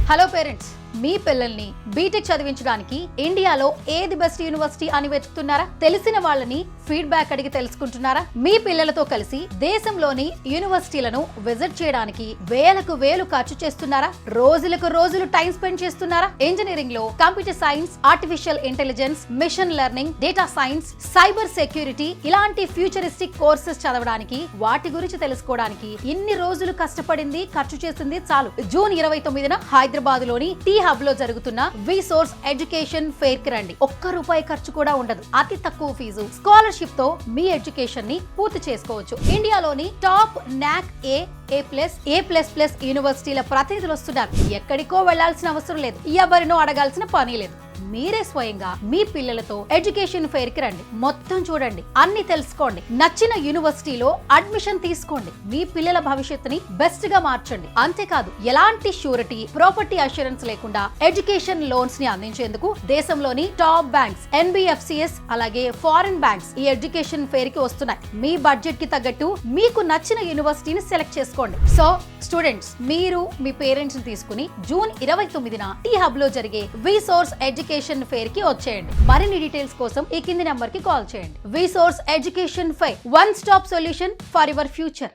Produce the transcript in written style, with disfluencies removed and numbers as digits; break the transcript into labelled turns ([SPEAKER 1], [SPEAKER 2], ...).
[SPEAKER 1] Hello parents, మీ పిల్లల్ని BTech చదివించడానికి ఇండియాలో ఏది బెస్ట్ యూనివర్సిటీ అని వెతుకుతున్నారా? తెలిసిన వాళ్ళని ఫీడ్బ్యాక్ అడిగి తెలుసుకుంటున్నారా? మీ పిల్లలతో కలిసి దేశంలోని యూనివర్సిటీలను విజిట్ చేయడానికి వేలకు వేలు ఖర్చు చేస్తున్నారా? రోజులకు రోజులు టైం స్పెండ్ చేస్తున్నారా? ఇంజనీరింగ్ లో computer science, artificial intelligence, machine learning, data science, cyber security ఇలాంటి ఫ్యూచరిస్టిక్ కోర్సెస్ చదవడానికి, వాటి గురించి తెలుసుకోవడానికి ఇన్ని రోజులు కష్టపడింది, ఖర్చు చేసింది చాలు. జూన్ 29న హైదరాబాద్ లోని టీ హబ్ లో జరుగుతున్న విసోర్స్ ఎడ్యుకేషన్ ఫెయిర్ కి రండి. ₹1 ఖర్చు కూడా ఉండదు. అతి తక్కువ ఫీజు, స్కాలర్షిప్ తో మీ ఎడ్యుకేషన్ ని పూర్తి చేసుకోవచ్చు. ఇండియాలోని టాప్ నాక్ A++ యూనివర్సిటీల ప్రతినిధులు వస్తున్నారు. ఎక్కడికో వెళ్లాల్సిన అవసరం లేదు, ఎవరినో అడగాల్సిన పని లేదు. మీరే స్వయంగా మీ పిల్లలతో ఎడ్యుకేషన్ ఫెయిర్ కి రండి. మొత్తం చూడండి, అన్ని తెలుసుకోండి. నచ్చిన యూనివర్సిటీలో అడ్మిషన్ తీసుకోండి. మీ పిల్లల భవిష్యత్తుని బెస్ట్ గా మార్చండి. అంతేకాదు, ఎలాంటి షూరిటీ, ప్రాపర్టీ అష్యూరెన్స్ లేకుండా ఎడ్యుకేషన్ లోన్స్ ని అందించేందుకు దేశంలోని టాప్ బ్యాంక్స్, NBFCS అలాగే ఫారిన్ బ్యాంక్స్ ఈ ఎడ్యుకేషన్ ఫెయిర్ కి వస్తున్నాయి. మీ బడ్జెట్ కి తగ్గట్టు మీకు నచ్చిన యూనివర్సిటీని సెలెక్ట్ చేసుకోండి. సో స్టూడెంట్స్, మీరు మీ పేరెంట్స్ ని తీసుకుని జూన్ 29న టీ హబ్ లో జరిగే విసోర్స్ ఎడ్యుకేషన్ ఫెయిర్ కి వచ్చేయండి. మరిన్ని డీటెయిల్స్ కోసం ఈ కింది నెంబర్ కి కాల్ చేయండి. Vsource education fair, one stop solution for your future.